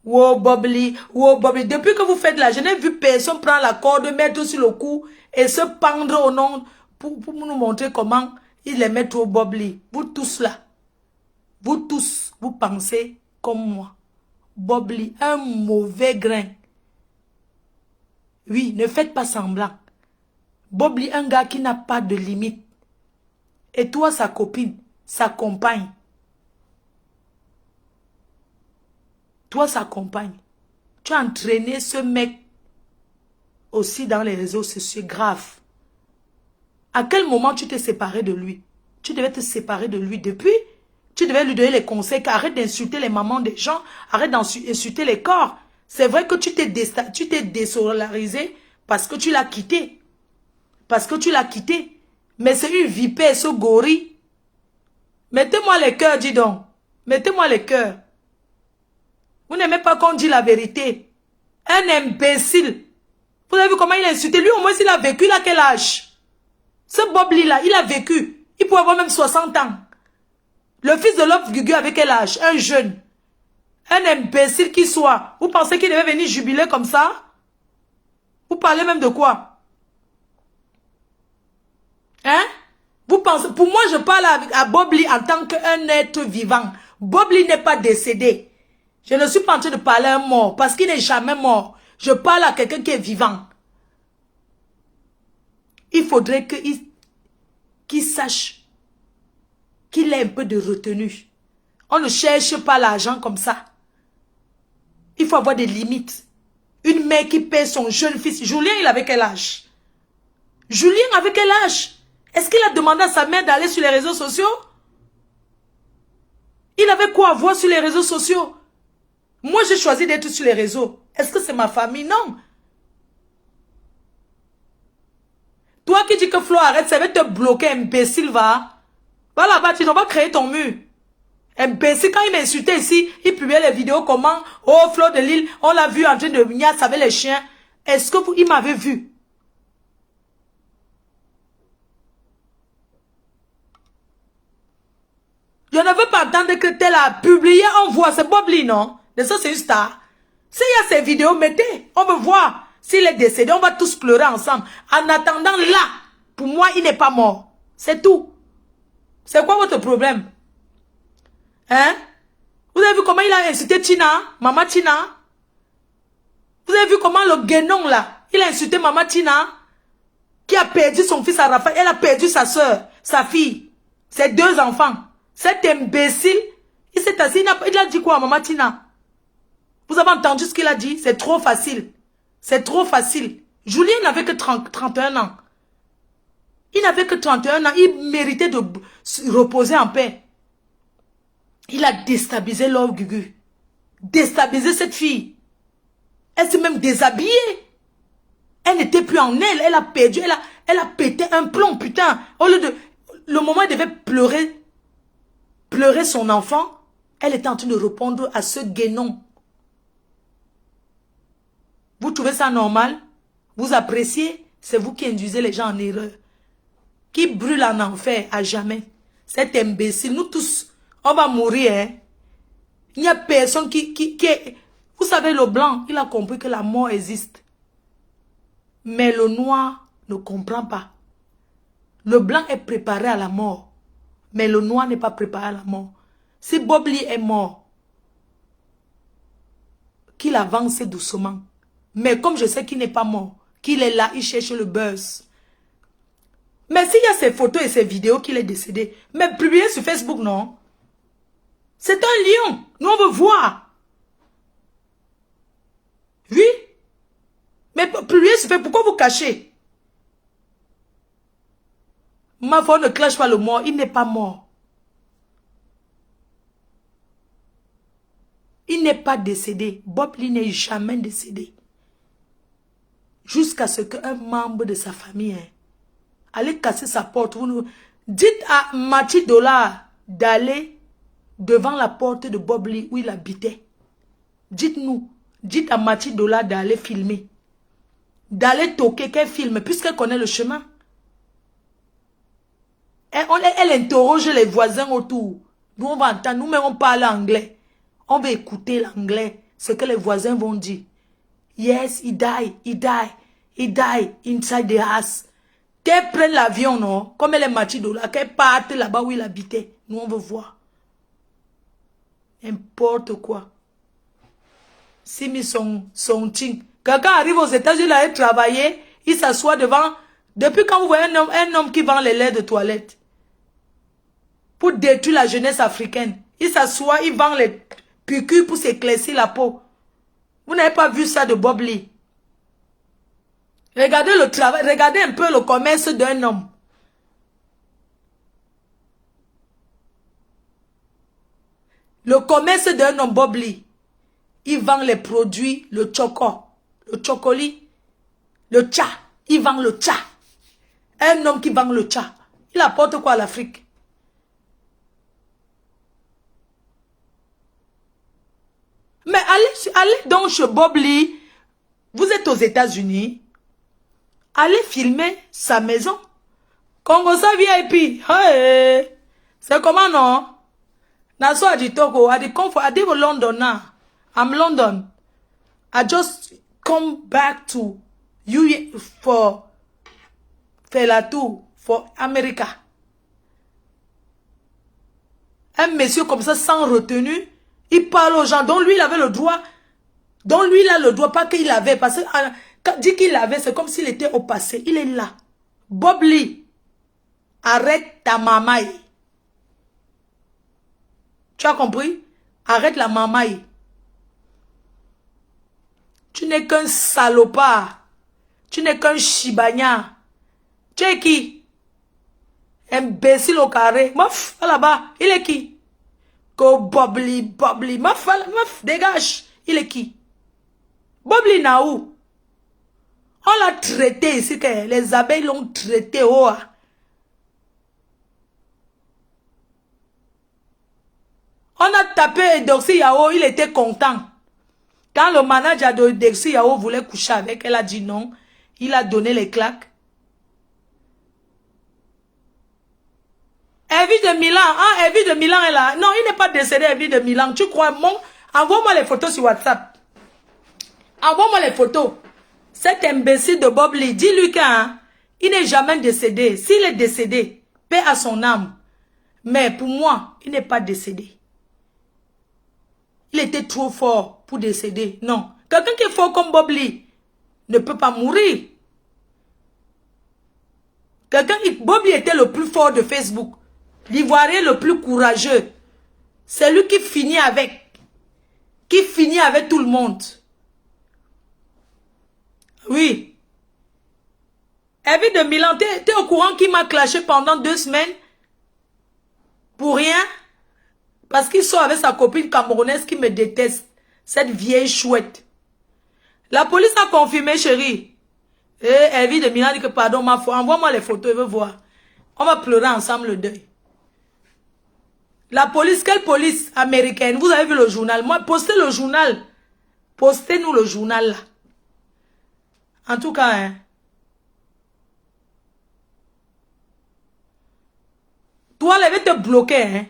Wow, Bob Lee, wow, Bob Lee. Depuis que vous faites là, je n'ai vu personne prendre la corde, mettre sur le cou et se pendre au nom pour nous montrer comment il les met au Bob Lee. Vous tous là. Vous tous, vous pensez comme moi. Bob Lee, un mauvais grain. Oui, ne faites pas semblant. Bob Lee, un gars qui n'a pas de limite. Et toi, sa copine, sa compagne. Toi, sa compagne. Tu as entraîné ce mec aussi dans les réseaux sociaux. Grave. À quel moment tu t'es séparé de lui? Tu devais te séparer de lui depuis. Tu devais lui donner les conseils. Arrête d'insulter les mamans des gens. Arrête d'insulter les corps. C'est vrai que tu t'es désolarisé parce que tu l'as quitté. Parce que tu l'as quitté. Mais c'est une vipère, ce gorille. Mettez-moi les cœurs, dis donc. Mettez-moi les cœurs. Vous n'aimez pas qu'on dise la vérité. Un imbécile. Vous avez vu comment il a insulté? Lui, au moins, il a vécu, il a quel âge? Ce Bob Lee là, il a vécu. Il pourrait avoir même 60 ans. Le fils de Love Gugu avec quel âge? Un jeune. Un imbécile qui soit. Vous pensez qu'il devait venir jubiler comme ça? Vous parlez même de quoi? Hein? Vous pensez... Pour moi, je parle à Bob Lee en tant qu'un être vivant. Bob Lee n'est pas décédé. Je ne suis pas en train de parler à un mort. Parce qu'il n'est jamais mort. Je parle à quelqu'un qui est vivant. Il faudrait qu'il sache qu'il ait un peu de retenue. On ne cherche pas l'argent comme ça. Il faut avoir des limites. Une mère qui paie son jeune fils. Julien, il avait quel âge? Julien avait quel âge? Est-ce qu'il a demandé à sa mère d'aller sur les réseaux sociaux? Il avait quoi à voir sur les réseaux sociaux? Moi, j'ai choisi d'être sur les réseaux. Est-ce que c'est ma famille? Non. Toi qui dis que Flo arrête, ça va te bloquer, imbécile, va. Va là-bas, tu vas créer ton mur. Imbécile, quand il m'insultait ici, il publiait les vidéos comment, oh, Fleur de Lille, on l'a vu en train de miasse avec les chiens. Est-ce que il m'avait vu? Je ne veux pas entendre que tel a publié, on voit, c'est Bob Lee, non? De ça, c'est une star. S'il y a ces vidéos, mettez, on veut voir. S'il est décédé, on va tous pleurer ensemble. En attendant, là, pour moi, il n'est pas mort. C'est tout. C'est quoi votre problème? Hein? Vous avez vu comment il a insulté Tina? Maman Tina? Vous avez vu comment le guénon, là, il a insulté Maman Tina? Qui a perdu son fils à Raphaël, elle a perdu sa soeur, sa fille, ses 2 enfants. Cet imbécile, il s'est assis, il a dit quoi à Maman Tina? Vous avez entendu ce qu'il a dit? C'est trop facile. C'est trop facile. Julien n'avait que 31 ans. Il n'avait que 31 ans. Il méritait de se reposer en paix. Il a déstabilisé Laure Gugu. Déstabilisé cette fille. Elle s'est même déshabillée. Elle n'était plus en elle. Elle a perdu. Elle a pété un plomb, putain. Au lieu de... Le moment où elle devait pleurer son enfant, elle était en train de répondre à ce guénon. Vous trouvez ça normal? Vous appréciez? C'est vous qui induisez les gens en erreur. Qui brûle en enfer à jamais. Cet imbécile, nous tous, on va mourir. Hein? Il n'y a personne qui est... Vous savez, le blanc, il a compris que la mort existe. Mais le noir ne comprend pas. Le blanc est préparé à la mort. Mais le noir n'est pas préparé à la mort. Si Bob Lee est mort, qu'il avance doucement. Mais comme je sais qu'il n'est pas mort, qu'il est là, il cherche le buzz. Mais s'il y a ces photos et ces vidéos qu'il est décédé, mais publié sur Facebook, non? C'est un lion. Nous, on veut voir. Oui. Mais publier sur Facebook, pourquoi vous cachez? Ma foi ne clash pas le mort. Il n'est pas mort. Il n'est pas décédé. Bob Lee n'est jamais décédé. Jusqu'à ce qu'un membre de sa famille... Hein, allez casser sa porte. Dites à Mathieu Dollar d'aller devant la porte de Bob Lee où il habitait. Dites-nous. Dites à Mathieu Dollar d'aller filmer. D'aller toquer qu'elle filme puisqu'elle connaît le chemin. Elle interroge les voisins autour. Nous on va entendre. Nous-mêmes on parle anglais. On va écouter l'anglais. Ce que les voisins vont dire. Yes, he died inside the house. Qu'elle prenne l'avion, non? Comme elle est Mathieu Dollar, qu'elle parte là-bas où il habitait. Nous, on veut voir. N'importe quoi. Si mis son ting. Quelqu'un arrive aux États-Unis, il travailler, il s'assoit devant. Depuis quand vous voyez un homme qui vend les laits de toilette pour détruire la jeunesse africaine, il s'assoit, il vend les piqûres pour s'éclaircir la peau. Vous n'avez pas vu ça de Bob Lee? Regardez le travail, regardez un peu le commerce d'un homme. Le commerce d'un homme, Bob Lee. Il vend les produits, le choco, le chocoli, le tcha. Il vend le tcha. Un homme qui vend le tcha. Il apporte quoi à l'Afrique? Mais allez donc chez Bob Lee. Vous êtes aux États-Unis. Allez filmer sa maison. Congo sa VIP. Hey. C'est comment non? Naso a dit Togo. A dit comfort. A dit London now. I'm London. I just come back to you for Felatu for America. Un monsieur comme ça sans retenue. Il parle aux gens. Donc lui il avait le droit. Donc lui il a le droit. Pas qu'il avait. Parce que quand dit qu'il avait, c'est comme s'il était au passé. Il est là. Bob Lee, arrête ta mamaille. Tu as compris? Arrête la mamaille. Tu n'es qu'un salopard. Tu n'es qu'un chibagna. Tu es qui? Imbécile au carré. Meuf, là-bas. Il est qui? Go Bob Lee. Meuf, dégage. Il est qui? Bob Lee n'a où? On l'a traité ici, que les abeilles l'ont traité. Oh. On a tapé Doxy Yao, il était content. Quand le manager de Doxy Yao voulait coucher avec, elle a dit non. Il a donné les claques. Evie de Milan, ah, Evie de Milan est là. Non, il n'est pas décédé, Evie de Milan. Tu crois, envoie-moi les photos sur WhatsApp. Envoie-moi les photos. Cet imbécile de Bob Lee, dis-lui qu'il n'est jamais décédé. S'il est décédé, paix à son âme. Mais pour moi, il n'est pas décédé. Il était trop fort pour décéder. Non. Quelqu'un qui est fort comme Bob Lee ne peut pas mourir. Bob Lee était le plus fort de Facebook. L'Ivoirien le plus courageux. C'est lui qui finit avec. Qui finit avec tout le monde. Oui. Evie de Milan, t'es au courant qu'il m'a clashé pendant 2 semaines? Pour rien? Parce qu'il sort avec sa copine camerounaise qui me déteste. Cette vieille chouette. La police a confirmé, chérie. Et Evie de Milan dit que pardon, ma foi, envoie-moi les photos, je veux voir. On va pleurer ensemble le deuil. La police, quelle police américaine? Vous avez vu le journal? Moi, postez le journal. Postez-nous le journal là. En tout cas, hein. Toi, elle va te bloquer, hein.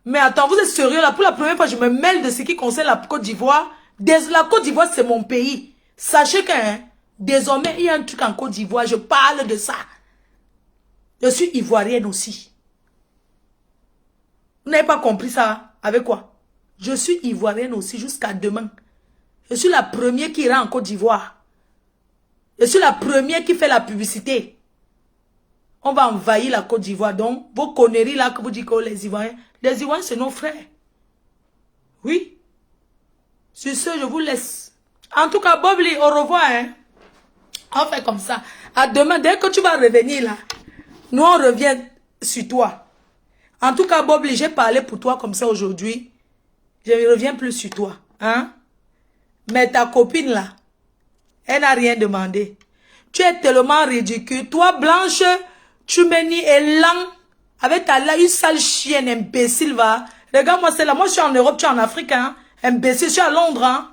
Mais attends, vous êtes sérieux là? Pour la première fois, je me mêle de ce qui concerne la Côte d'Ivoire. La Côte d'Ivoire, c'est mon pays. Sachez que, hein, désormais, il y a un truc en Côte d'Ivoire. Je parle de ça. Je suis ivoirienne aussi. Vous n'avez pas compris ça? Avec quoi? Je suis ivoirienne aussi jusqu'à demain. Je suis la première qui ira en Côte d'Ivoire. Je suis la première qui fait la publicité. On va envahir la Côte d'Ivoire. Donc, vos conneries là que vous dites que les Ivoiriens c'est nos frères. Oui. Sur ce, je vous laisse. En tout cas, Bob Lee, au revoir. Hein. On fait comme ça. À demain, dès que tu vas revenir là, nous on revient sur toi. En tout cas, Bob Lee, j'ai parlé pour toi comme ça aujourd'hui. Je ne reviens plus sur toi. Hein? Mais ta copine là, elle n'a rien demandé. Tu es tellement ridicule. Toi, Blanche, tu m'es ni élan. Avec ta là, une sale chienne, imbécile, va. Regarde-moi, c'est là. Moi, je suis en Europe, tu es en Afrique, hein. Imbécile, je suis à Londres, hein.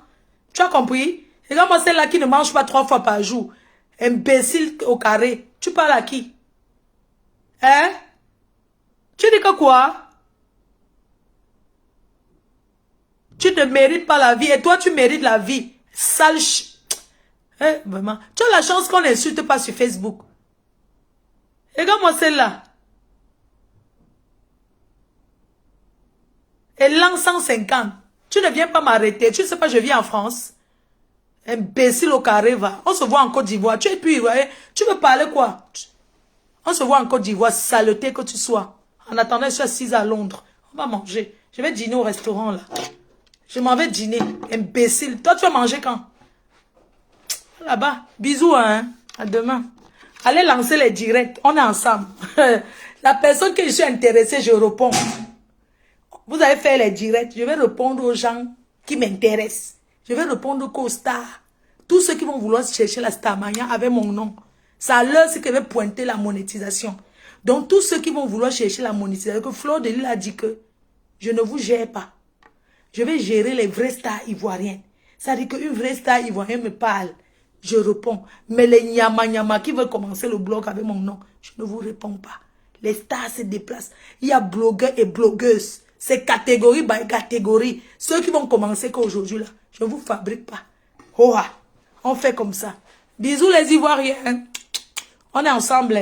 Tu as compris? Regarde-moi, c'est là qui ne mange pas 3 fois par jour. Imbécile au carré. Tu parles à qui? Hein? Tu dis que quoi? Tu ne mérites pas la vie. Et toi, tu mérites la vie. Sale hein, vraiment. Tu as la chance qu'on n'insulte pas sur Facebook. Regarde-moi celle-là. Et l'an 150. Tu ne viens pas m'arrêter. Tu ne sais pas, je vis en France. Imbécile au carré, va. On se voit en Côte d'Ivoire. Tu es plus ivoirien. Tu veux parler quoi? On se voit en Côte d'Ivoire. Saleté que tu sois. En attendant, je suis assise à Londres. On va manger. Je vais dîner au restaurant, là. Je m'en vais dîner. Imbécile. Toi, tu vas manger quand? Là-bas. Bisous, hein. À demain. Allez lancer les directs. On est ensemble. La personne que je suis intéressée, je réponds. Vous allez faire les directs. Je vais répondre aux gens qui m'intéressent. Je vais répondre qu'aux stars. Tous ceux qui vont vouloir chercher la Starmania avec mon nom. Ça leur, c'est que je vais pointer la monétisation. Donc, tous ceux qui vont vouloir chercher la monétisation, que Fleur de Lille a dit que je ne vous gère pas. Je vais gérer les vrais stars ivoiriennes. Ça dit qu'une vraie star ivoirienne me parle. Je réponds. Mais les nyama qui veulent commencer le blog avec mon nom, je ne vous réponds pas. Les stars se déplacent. Il y a blogueurs et blogueuses. C'est catégorie by catégorie. Ceux qui vont commencer qu'aujourd'hui, là, je ne vous fabrique pas. Oh, on fait comme ça. Bisous les Ivoiriens. On est ensemble.